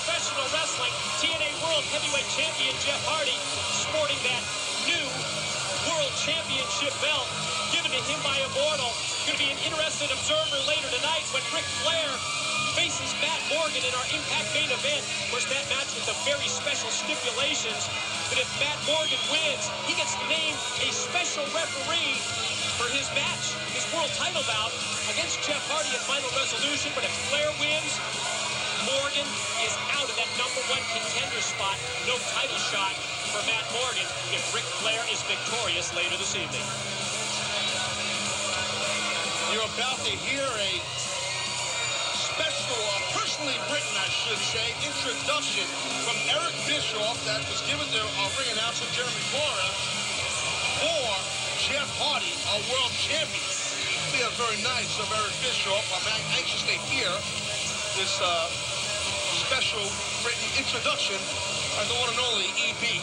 professional wrestling, TNA World Heavyweight Champion Jeff Hardy, sporting that new World Championship belt given to him by Immortal. Going to be an interested observer later tonight when Ric Flair faces Matt Morgan in our Impact main event. Of course, that match with the very special stipulations that if Matt Morgan wins, he gets named a special referee for his match, his world title bout against Jeff Hardy at Final Resolution. But if Flair wins, Morgan is out of that #1 contender spot. No title shot for Matt Morgan if Ric Flair is victorious later this evening. You're about to hear a special, personally written, I should say, introduction from Eric Bischoff that was given to our ring announcer, Jeremy Flores, for Jeff Hardy, our world champion. It'll be very nice of Eric Bischoff. I'm anxious to hear this special written introduction by the one and only EB.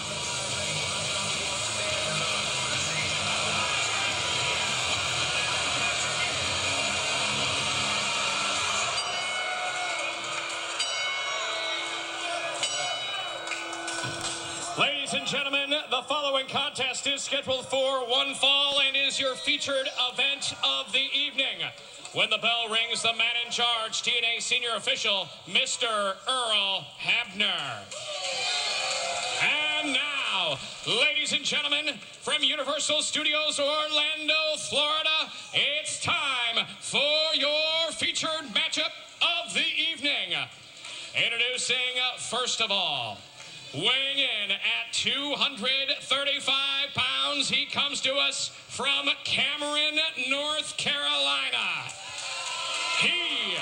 Ladies and gentlemen, the following contest is scheduled for one fall and is your featured event of the evening. When the bell rings, the man in charge, TNA senior official, Mr. Earl Hebner. And now, ladies and gentlemen, from Universal Studios Orlando, Florida, it's time for your featured matchup of the evening. Introducing, first of all, weighing in at 235 pounds, he comes to us from Cameron, North Carolina. He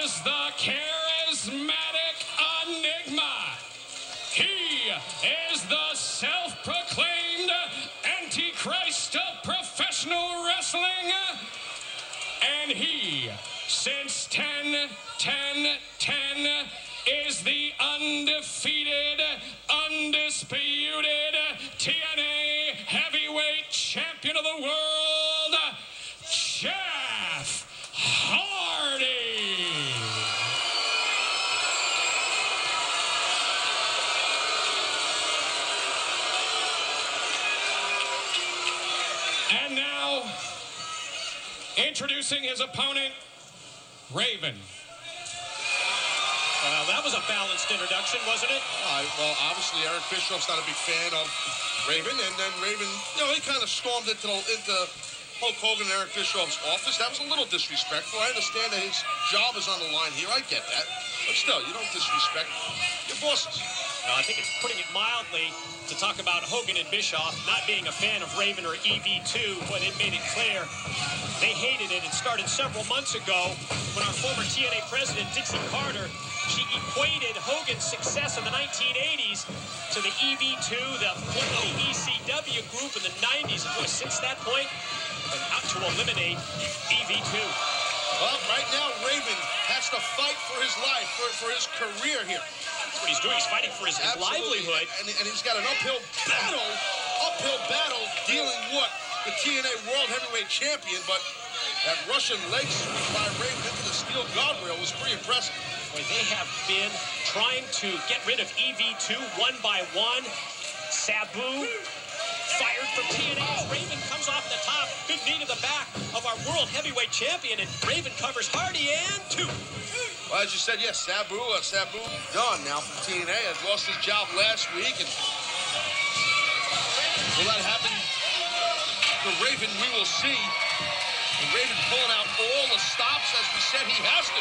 is the charismatic enigma. He is the self-proclaimed Antichrist of professional wrestling. And he, since 10-10-10, is the undefeated, undisputed TNA Heavyweight Champion of the World, Jeff Hardy. And now, introducing his opponent, Raven. Well, that was a balanced introduction, wasn't it? Well, obviously, Eric Bischoff's not a big fan of Raven, and then Raven, he kind of stormed into Hulk Hogan and Eric Bischoff's office. That was a little disrespectful. I understand that his job is on the line here. I get that. But still, you don't disrespect your bosses. Well, I think it's putting it mildly to talk about Hogan and Bischoff not being a fan of Raven or EV2 when it made it clear they hated it. It started several months ago when our former TNA president, Dixie Carter, she equated Hogan's success in the 1980s to the EV2, the ECW group in the 90s. And since that point, been out to eliminate EV2. Well, right now, Raven has to fight for his life, for his career here. That's what he's doing. He's fighting for his livelihood. And he's got an uphill battle dealing with the TNA World Heavyweight Champion, but that Russian leg sweep by Raven into the steel guardrail was pretty impressive. Boy, they have been trying to get rid of EV2 one by one. Sabu fired from TNA. Raven comes off the top. Big knee to the back of our World Heavyweight Champion, and Raven covers Hardy and two. Well, as you said, yes, Sabu done now from TNA. Had lost his job last week, and will that happen to Raven? We will see. And Raven pulling out all the stops, as we said he has to.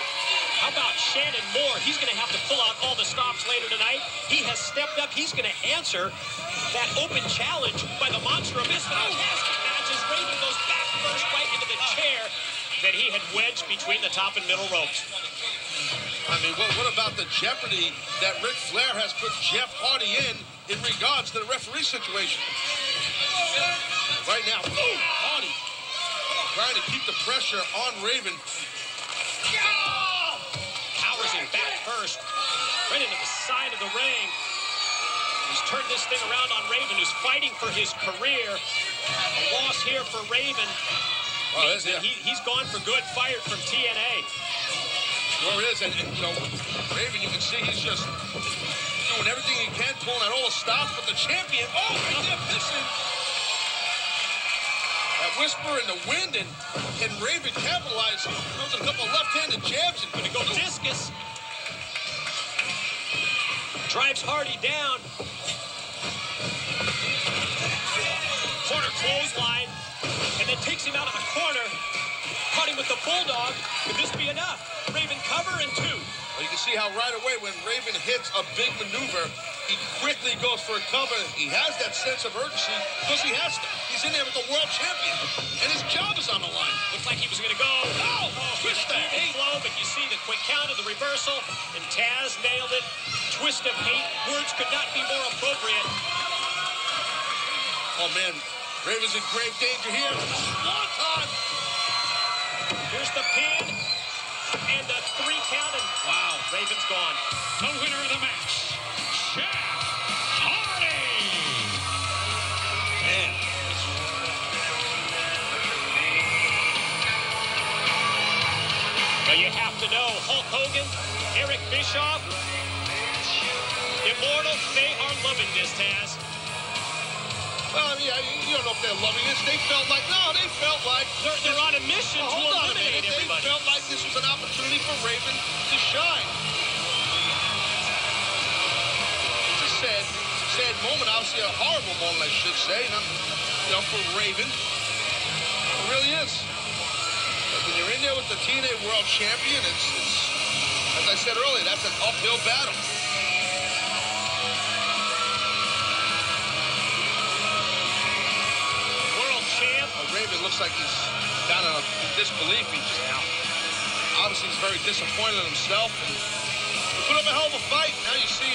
How about Shannon Moore? He's going to have to pull out all the stops later tonight. He has stepped up. He's going to answer that open challenge by the Monster Abyss. Fantastic match as Raven goes back first right into the chair that he had wedged between the top and middle ropes. I mean, what about the jeopardy that Ric Flair has put Jeff Hardy in regards to the referee situation? Right now, Hardy trying to keep the pressure on Raven. Powers him back first, right into the side of the ring. He's turned this thing around on Raven, who's fighting for his career. A loss here for Raven. Oh, He's gone for good, fired from TNA. Sure is, and you know, Raven, you can see he's just doing everything he can, pulling out all the stops, but the champion, oh, right there, missing. That whisper in the wind, and can Raven capitalize? He throws a couple left-handed jabs and Gonna go discus. Drives Hardy down. Corner clothesline, and then takes him out of the corner. Caught him with the bulldog. Could this be enough? Raven cover and 2. Well, you can see how right away when Raven hits a big maneuver, he quickly goes for a cover. He has that sense of urgency because he has to. He's in there with the world champion, and his job is on the line. Looks like he was going to go. Oh, twist that. Hey, blow, but you see the quick count of the reversal, and Taz nailed it. Twist of hate. Words could not be more appropriate. Oh, man, Raven's in grave danger here. Swanton. Here's the pin, and the 3 count, and wow, Raven's gone. The winner of the match, Jeff Hardy. Man. Well, you have to know, Hulk Hogan, Eric Bischoff, Immortal, they are loving this, Taz. Well, yeah, you don't know if they're loving this. They felt like They're on a mission to hold on a eliminate minute. everybody. They felt like this was an opportunity for Raven to shine. It's a sad moment. Obviously, a horrible moment, I should say. Not, you know, for Raven. It really is. But when you're in there with the TNA World Champion, it's as I said earlier, that's an uphill battle. World champ. Raven looks like he's down in disbelief. Obviously, he's very disappointed in himself. And he put up a hell of a fight. Now you see